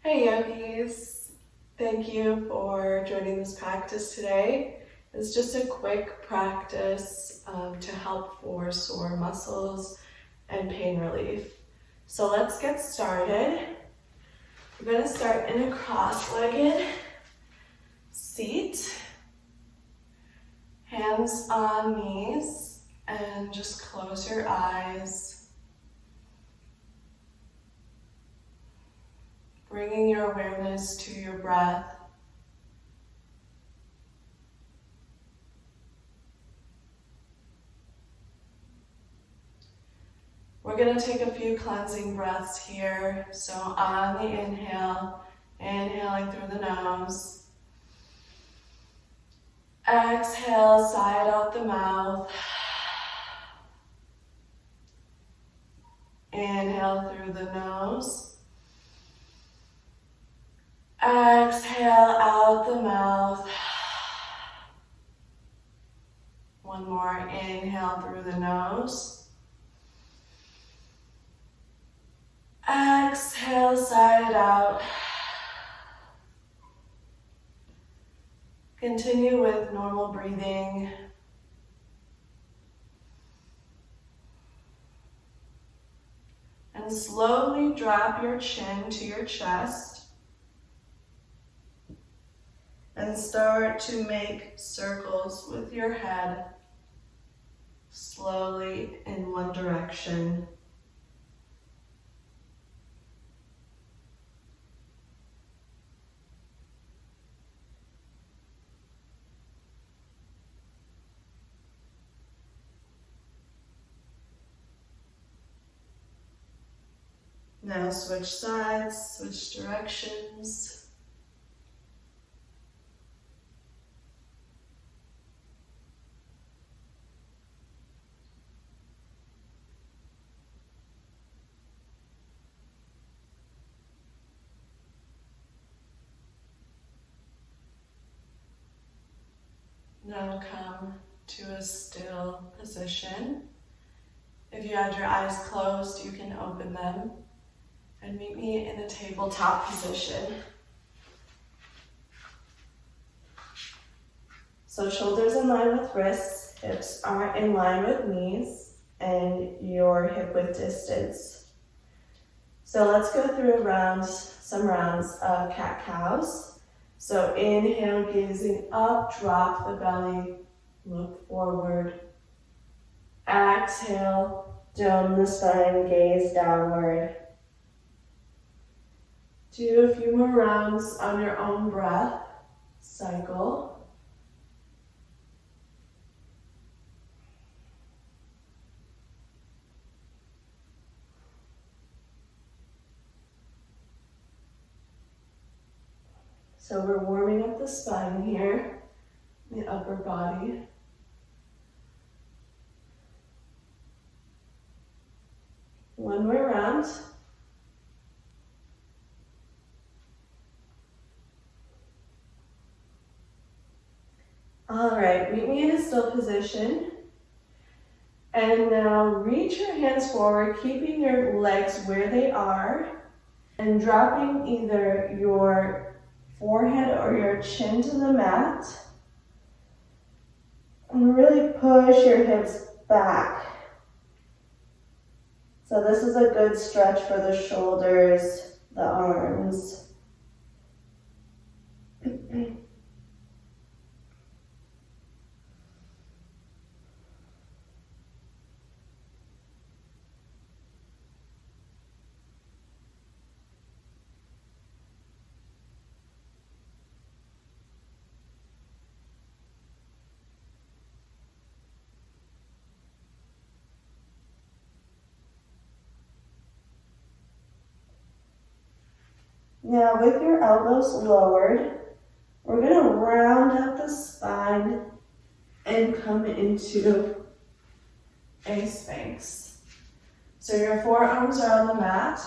Hey yogis, thank you for joining this practice today. It's just a quick practice to help for sore muscles and pain relief. So let's get started. We're going to start in a cross-legged seat, hands on knees, and just close your eyes. Bringing your awareness to your breath. We're going to take a few cleansing breaths here. So on the inhale, inhaling through the nose. Exhale, side out the mouth. Inhale through the nose. Exhale out the mouth. One more, inhale through the nose. Exhale, side out. Continue with normal breathing. And slowly drop your chin to your chest. And start to make circles with your head, slowly in one direction. Now switch sides, switch directions. Now come to a still position. If you had your eyes closed, you can open them and meet me in a tabletop position. So shoulders in line with wrists, hips are in line with knees, and your hip width distance. So let's go through some rounds of cat-cows. So inhale, gazing up, drop the belly, look forward. Exhale, dome the spine, gaze downward. Do a few more rounds on your own breath. Cycle. So we're warming up the spine here, the upper body. One more round. All right, meet me in a still position. And now reach your hands forward, keeping your legs where they are, and dropping either your forehead or your chin to the mat. And really push your hips back. So this is a good stretch for the shoulders, the arms. Now with your elbows lowered, we're going to round out the spine and come into a Sphinx. So your forearms are on the mat.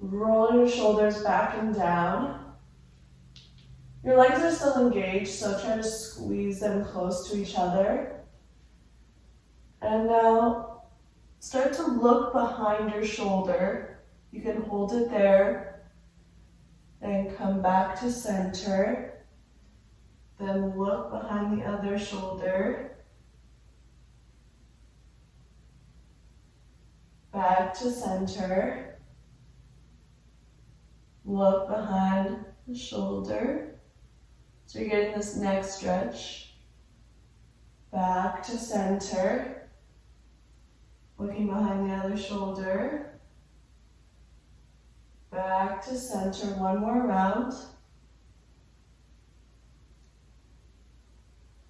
Roll your shoulders back and down. Your legs are still engaged, so try to squeeze them close to each other. And now start to look behind your shoulder. You can hold it there. Then come back to center. Then look behind the other shoulder. Back to center. Look behind the shoulder. So you're getting this neck stretch. Back to center. Looking behind the other shoulder. Back to center, one more round.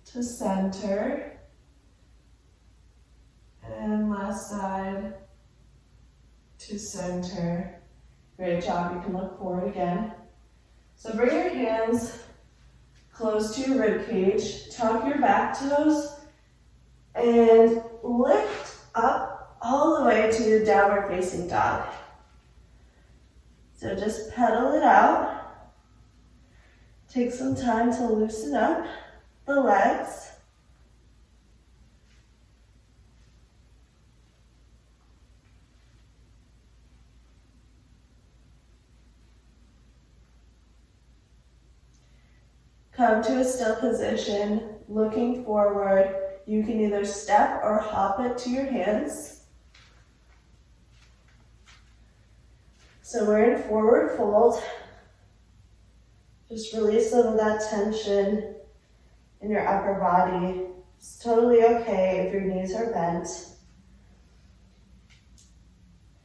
To center. And last side to center. Great job, you can look forward again. So bring your hands close to your rib cage, tuck your back toes, and lift up all the way to your downward facing dog. So just pedal it out. Take some time to loosen up the legs. Come to a still position, looking forward. You can either step or hop it to your hands. So we're in forward fold. Just release some of that tension in your upper body. It's totally okay if your knees are bent.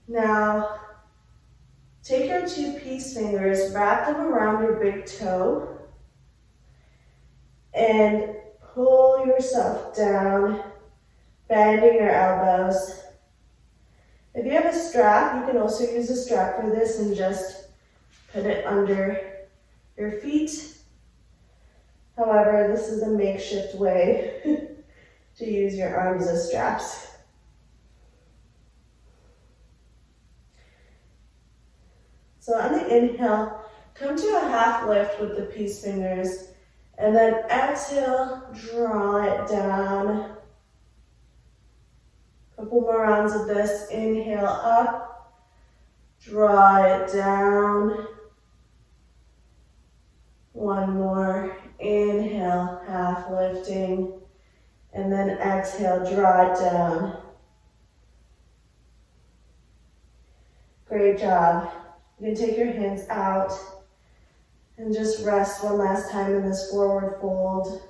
Now, take your two peace fingers, wrap them around your big toe, and pull yourself down, bending your elbows. If you have a strap, you can also use a strap for this and just put it under your feet. However, this is a makeshift way to use your arms as straps. So on the inhale, come to a half lift with the peace fingers, and then exhale, draw it down. Couple more rounds of this. Inhale up, draw it down. One more. Inhale, half lifting, and then exhale, draw it down. Great job. You can take your hands out and just rest one last time in this forward fold.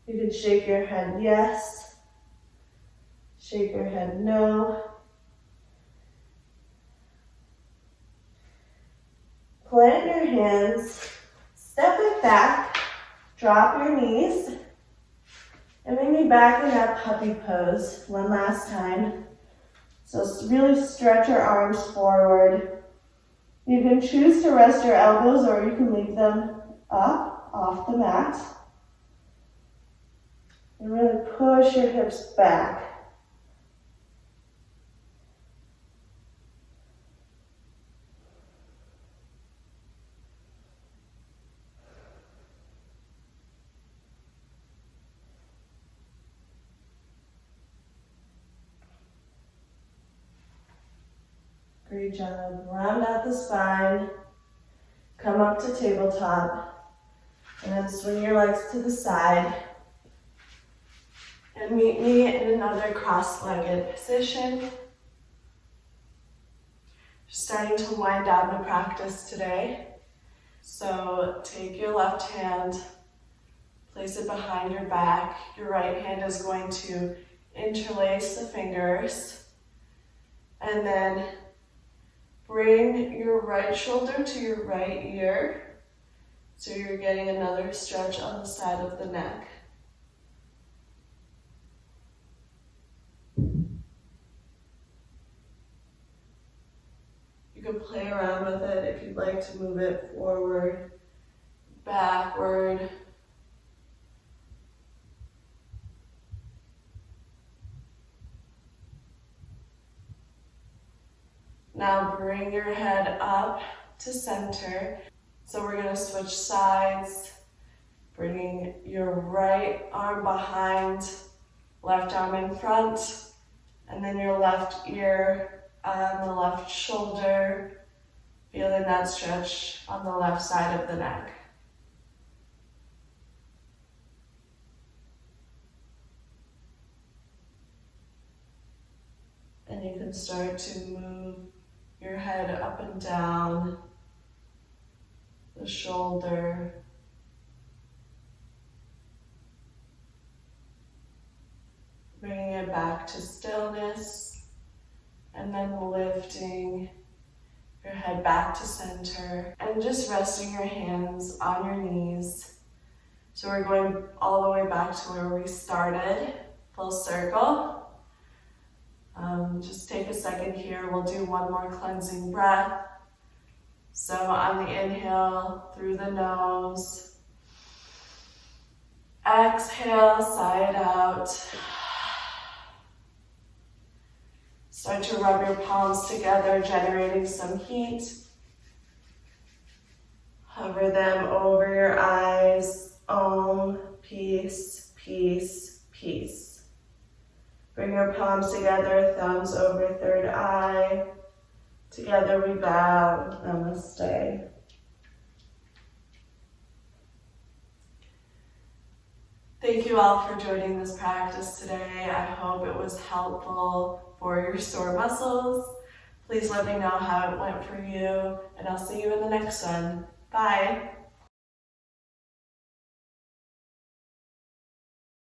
You can shake your head yes. Shake your head no. Plant your hands, step it back, drop your knees, and bring me back in that puppy pose one last time. So really stretch your arms forward. You can choose to rest your elbows or you can leave them up off the mat. And really push your hips back. Great job. Round out the spine. Come up to tabletop. And then swing your legs to the side. And meet me in another cross-legged position. Starting to wind down the practice today. So take your left hand, place it behind your back. Your right hand is going to interlace the fingers. And then bring your right shoulder to your right ear, so you're getting another stretch on the side of the neck. You can play around with it if you'd like to move it forward, backward. Now bring your head up to center. So we're going to switch sides, bringing your right arm behind, left arm in front, and then your left ear on the left shoulder, Feeling that stretch on the left side of the neck. And you can start to move your head up and down the shoulder. Bringing it back to stillness, and then lifting your head back to center, and just resting your hands on your knees. So we're going all the way back to where we started, full circle. Just take a second here. We'll do one more cleansing breath. So on the inhale, through the nose. Exhale, sigh it out. Start to rub your palms together, generating some heat. Hover them over your eyes. Om, peace, peace, peace. Bring your palms together, thumbs over third eye. Together we bow. Namaste. Thank you all for joining this practice today. I hope it was helpful for your sore muscles. Please let me know how it went for you, and I'll see you in the next one. Bye.